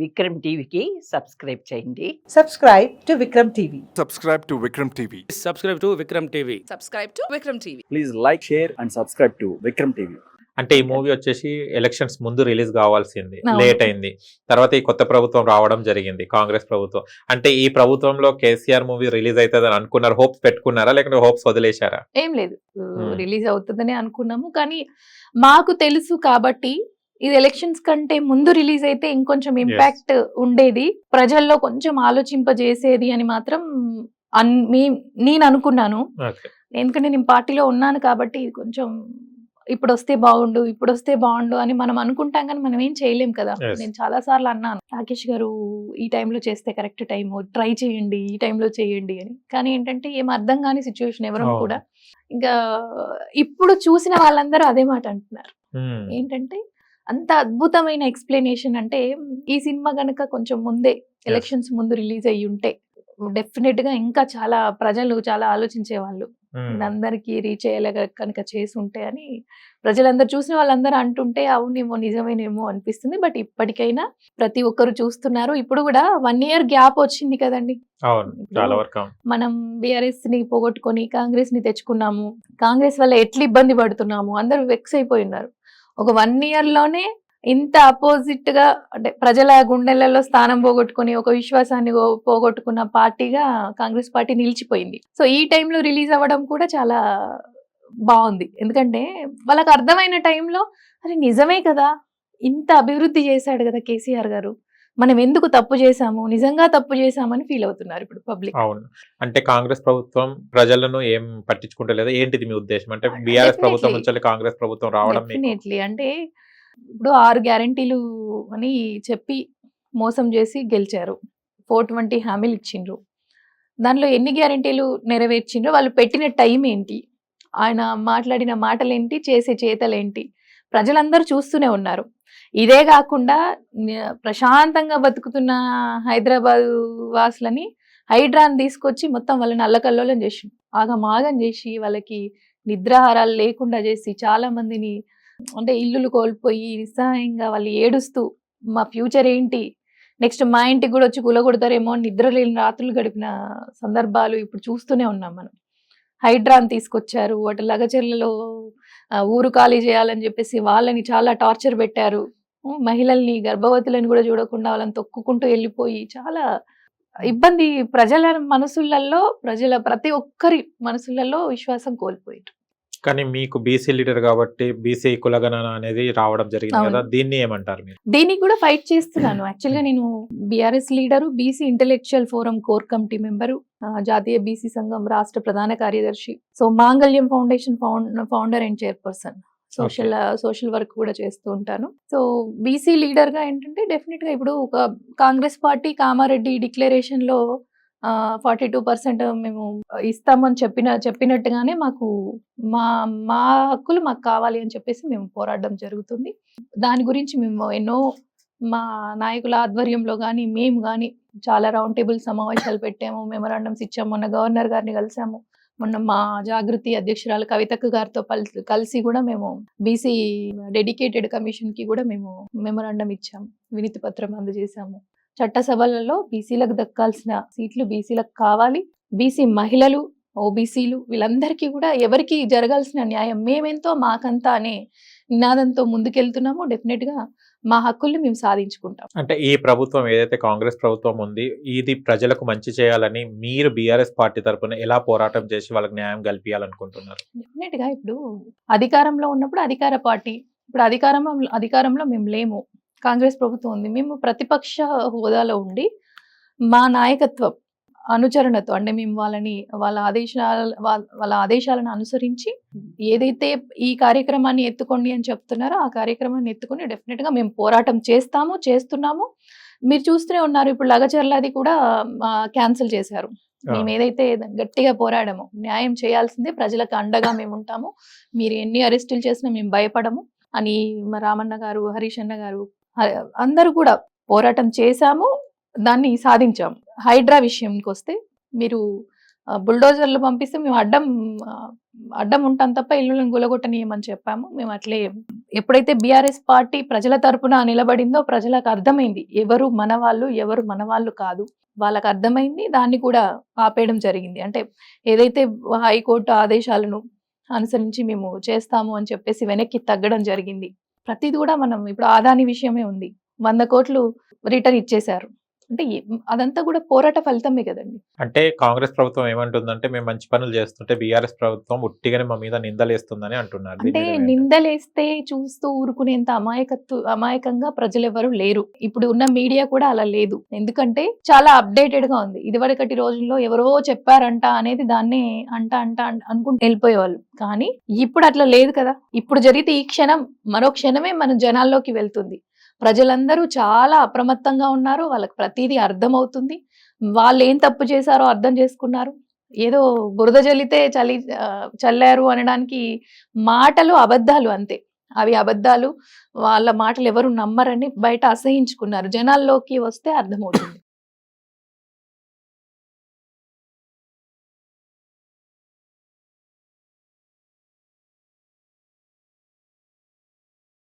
విక్రమ్ టీవీకి సబ్స్క్రైబ్ చేయండి. Subscribe to Vikram TV. Subscribe to Vikram TV. Subscribe to Vikram TV. Subscribe to Vikram TV. Please like, share and subscribe to Vikram TV. అంటే ఈ movie వచ్చేసి elections ముందు release కావాల్సింది, అవును. Late అయింది. తర్వాత ఈ కొత్త ప్రభుత్వం రావడం జరిగింది, కాంగ్రెస్ ప్రభుత్వం. అంటే ఈ ప్రభుత్వంలో కేసీఆర్ మూవీ రిలీజ్ అవుతుంది అని అనుకున్నారు, హోప్స్ పెట్టుకున్నారా లేకుంటే హోప్స్ వదిలేశారా? ఏం లేదు, రిలీజ్ అవుతుందని అనుకున్నాము. కానీ మాకు తెలుసు కాబట్టి ఇది ఎలక్షన్స్ కంటే ముందు రిలీజ్ అయితే ఇంకొంచెం ఇంపాక్ట్ ఉండేది, ప్రజల్లో కొంచెం ఆలోచింపజేసేది అని మాత్రం నేను అనుకున్నాను. ఓకే. ఎందుకంటే నేను పార్టీలో ఉన్నాను కాబట్టి ఇది కొంచెం ఇప్పుడు వస్తే బాగుండు అని మనం అనుకుంటాం, కానీ మనం ఏం చేయలేం కదా. Yes. నేను చాలా సార్లు అన్నాను, రాకేష్ గారు ఈ టైంలో చేస్తే కరెక్ట్ టైం, ట్రై చేయండి, ఈ టైంలో చేయండి అని. కానీ ఏంటంటే ఏం అర్థం కాని సిచ్యువేషన్ ఎవరు అవును. కూడా. ఇంకా ఇప్పుడు చూసిన వాళ్ళందరూ అదే మాట అంటున్నారు, మ్మ్. ఏంటంటే అంత అద్భుతమైన ఎక్స్ప్లెనేషన్. అంటే ఈ సినిమా గనక కొంచెం ముందే ఎలక్షన్స్ ముందు రిలీజ్ అయ్యి ఉంటే డెఫినెట్ గా ఇంకా చాలా ప్రజలు చాలా ఆలోచించే వాళ్ళు, మ్మ్. అందరికి రీచ్ అయ్యేలాగా కనుక చేసి ఉంటే అని ప్రజలందరూ చూసిన వాళ్ళందరూ అంటుంటే అవునేమో నిజమేనేమో అనిపిస్తుంది. బట్ ఇప్పటికైనా ప్రతి ఒక్కరు చూస్తున్నారు. ఇప్పుడు కూడా 1 year గ్యాప్ వచ్చింది కదండి. అవును, చాలా వరకు అవును. మనం బీఆర్ఎస్ ని పోగొట్టుకొని కాంగ్రెస్ ని తెచ్చుకున్నాము, కాంగ్రెస్ వల్ల ఎట్లా ఇబ్బంది పడుతున్నాము, అందరూ వెక్స్ అయిపోయి ఉన్నారు. ఒక 1 year లోనే ఇంత అపోజిట్ గా, అంటే ప్రజల గుండెలలో స్థానం పోగొట్టుకుని ఒక విశ్వాసాన్ని పోగొట్టుకున్న పార్టీగా కాంగ్రెస్ పార్టీ నిలిచిపోయింది. సో ఈ టైంలో రిలీజ్ అవ్వడం కూడా చాలా బాగుంది. ఎందుకంటే వాళ్ళకి అర్థమైన టైంలో అరే నిజమే కదా, ఇంత అభివృద్ధి చేశాడు కదా కేసీఆర్ గారు, మనం ఎందుకు తప్పు చేశాము, నిజంగా తప్పు చేశామని ఫీల్ అవుతున్నారు ఇప్పుడు పబ్లిక్. అవును. అంటే కాంగ్రెస్ ప్రభుత్వం ప్రజలను ఏం పట్టించుకుంటలేదు, ఏంటిది మీ ఉద్దేశం? అంటే బీఆర్ఎస్ ప్రభుత్వం Definitely. నుంచి కాంగ్రెస్ ప్రభుత్వం రావడం మీకు- డెఫినెట్లీ. అంటే ఇప్పుడు 6 గ్యారంటీలు అని చెప్పి మోసం చేసి గెలిచారు, 420 హామీలు ఇచ్చిండ్రు. దానిలో ఎన్ని గ్యారంటీలు నెరవేర్చిండ్రు, వాళ్ళు పెట్టిన టైం ఏంటి, ఆయన మాట్లాడిన మాటలేంటి, చేసే చేతలేంటి, ప్రజలందరూ చూస్తూనే ఉన్నారు. ఇదే కాకుండా ప్రశాంతంగా బతుకుతున్న హైదరాబాద్ వాసులని హైడ్రాన్ తీసుకొచ్చి మొత్తం వాళ్ళని అల్లకల్లోలం చేసి ఆగమాగం చేసి వాళ్ళకి నిద్రాహారాలు లేకుండా చేసి చాలా మందిని, అంటే ఇల్లులు కోల్పోయి నిస్సహాయంగా వాళ్ళు ఏడుస్తూ మా ఫ్యూచర్ ఏంటి, నెక్స్ట్ మా ఇంటికి కూడా వచ్చి కూలగొడతారేమో అని నిద్ర లేని రాత్రులు గడిపిన సందర్భాలు ఇప్పుడు చూస్తూనే ఉన్నాం మనం. హైడ్రాన్ తీసుకొచ్చారు, అటు లగచర్లలో ఊరు ఖాళీ చేయాలని చెప్పేసి వాళ్ళని చాలా టార్చర్ పెట్టారు. మహిళల్ని గర్భవతులను కూడా చూడకుండా వాళ్ళని తొక్కుకుంటూ వెళ్ళిపోయి చాలా ఇబ్బంది, ప్రజల మనసులలో, ప్రజల ప్రతి ఒక్కరి మనసులలో విశ్వాసం కోల్పోయారు. కానీ మీకు బీసీ లీడర్ కాబట్టి బీసీ కులగణన అనేది రావడం జరిగింది అవును. కదా, దీన్ని ఏమంటారు మీరు? దీనికి కూడా ఫైట్ చేస్తున్నాను. యాక్చువల్గా నేను BRS leader, BC intellectual forum core committee member, జాతీయ బీసీ సంఘం రాష్ట్ర ప్రధాన కార్యదర్శి, సో మాంగళ్యం foundation founder and chairperson, social work కూడా చేస్తూ ఉంటాను. సో బీసీ లీడర్ గా ఏంటంటే డెఫినెట్ గా ఇప్పుడు ఒక కాంగ్రెస్ పార్టీ కామారెడ్డి డిక్లరేషన్ లో 42% మేము ఇస్తామని చెప్పినట్టుగానే మాకు మా హక్కులు మాకు కావాలి అని చెప్పేసి మేము పోరాడడం జరుగుతుంది. దాని గురించి మేము ఎన్నో మా నాయకుల ఆధ్వర్యంలో కానీ మేము కానీ చాలా రౌండ్ టేబుల్ సమావేశాలు పెట్టాము, మెమరాండమ్స్ ఇచ్చాము. మొన్న గవర్నర్ గారిని కలిసాము, మొన్న మా జాగృతి అధ్యక్షురాలు కవితక్క గారితో కలిసి కూడా మేము బీసీ డెడికేటెడ్ కమిషన్ కి కూడా మేము మెమరాండం ఇచ్చాము, వినతి పత్రం అందజేశాము. చట్టసభలలో బీసీలకు దక్కాల్సిన సీట్లు బీసీలకు కావాలి, బీసీ మహిళలు, ఓబీసీలు వీళ్ళందరికీ కూడా ఎవరికి జరగాల్సిన న్యాయం మేమెంతో మాకంతా అనే నినాదంతో ముందుకెళ్తున్నాము. డెఫినెట్ గా మా హక్కుల్ని మేము సాధించుకుంటాం. అంటే ఈ ప్రభుత్వం ఏదైతే కాంగ్రెస్ ప్రభుత్వం ఉంది, ఇది ప్రజలకు మంచి చేయాలని మీరు బీఆర్ఎస్ పార్టీ తరపున ఎలా పోరాటం చేసి వాళ్ళకి న్యాయం కల్పించాలనుకుంటున్నారు? డెఫినెట్ గా ఇప్పుడు అధికారంలో ఉన్నప్పుడు అధికార పార్టీ, ఇప్పుడు అధికారంలో మేము లేము, కాంగ్రెస్ ప్రభుత్వం ఉంది. మేము ప్రతిపక్ష హోదాలో ఉండి మా నాయకత్వం అనుచరణతో, అంటే మేము వాళ్ళ ఆదేశాలను అనుసరించి ఏదైతే ఈ కార్యక్రమాన్ని ఎత్తుకోండి అని చెప్తున్నారో ఆ కార్యక్రమాన్ని ఎత్తుకొని డెఫినెట్ గా మేము పోరాటం చేస్తున్నాము. మీరు చూస్తూనే ఉన్నారు, ఇప్పుడు లగచర్లాది కూడా క్యాన్సిల్ చేశారు. మేము ఏదైతే గట్టిగా పోరాడము, న్యాయం చేయాల్సిందే, ప్రజలకు అండగా మేము ఉంటాము, మీరు ఎన్ని అరెస్టులు చేసినా మేము భయపడము అని మా రామన్న గారు, హరీష్ అన్న గారు అందరూ కూడా పోరాటం చేశాము, దాన్ని సాధించాము. హైడ్రా విషయంకి వస్తే మీరు బుల్డోజర్లు పంపిస్తే మేము అడ్డం ఉంటాం తప్ప ఇల్లులను గులగొట్టనీయమని చెప్పాము. మేము అట్లే ఎప్పుడైతే బీఆర్ఎస్ పార్టీ ప్రజల తరపున నిలబడిందో ప్రజలకు అర్థమైంది ఎవరు మన వాళ్ళు ఎవరు మన వాళ్ళు కాదు, వాళ్ళకి అర్థమైంది. దాన్ని కూడా ఆపేయడం జరిగింది. అంటే ఏదైతే హైకోర్టు ఆదేశాలను అనుసరించి మేము చేస్తాము అని చెప్పేసి వెనక్కి తగ్గడం జరిగింది. ప్రతిది కూడా మనం ఇప్పుడు ఆదాని విషయమే ఉంది, 100 కోట్లు రిటర్న్ ఇచ్చేశారు. అంటే అదంతా కూడా పోరాట ఫలితమే కదండి. అంటే కాంగ్రెస్ ప్రభుత్వం ఏమంటుందంటే మేము మంచి పనులు చేస్తుంటే బీఆర్ఎస్ ప్రభుత్వం ఉట్టిగానే మా మీద నిందలేస్తుందని అంటున్నారు. అంటే నిందలేస్తే చూస్తూ ఊరుకునేంత అమాయకంగా ప్రజలు ఎవరు లేరు. ఇప్పుడు ఉన్న మీడియా కూడా అలా లేదు. ఎందుకంటే చాలా అప్డేటెడ్ గా ఉంది. ఇదివరకటి రోజుల్లో ఎవరో చెప్పారంట అనేది దాన్ని అంట అనుకుంటూ వెళ్ళిపోయేవాళ్ళు. కానీ ఇప్పుడు అట్లా లేదు కదా. ఇప్పుడు జరిగితే ఈ క్షణం మరో క్షణమే మన జనాల్లోకి వెళ్తుంది. ప్రజలందరూ చాలా అప్రమత్తంగా ఉన్నారు. వాళ్ళకి ప్రతిదీ అర్థమవుతుంది. వాళ్ళు ఏం తప్పు చేశారో అర్థం చేసుకున్నారు. ఏదో బురద జల్లితే చల్లారు అనడానికి మాటలు అబద్ధాలు అంతే. అవి అబద్ధాలు. వాళ్ళ మాటలు ఎవరు నమ్మరని బయట అసహించుకున్నారు. జనాల్లోకి వస్తే అర్థమవుతుంది.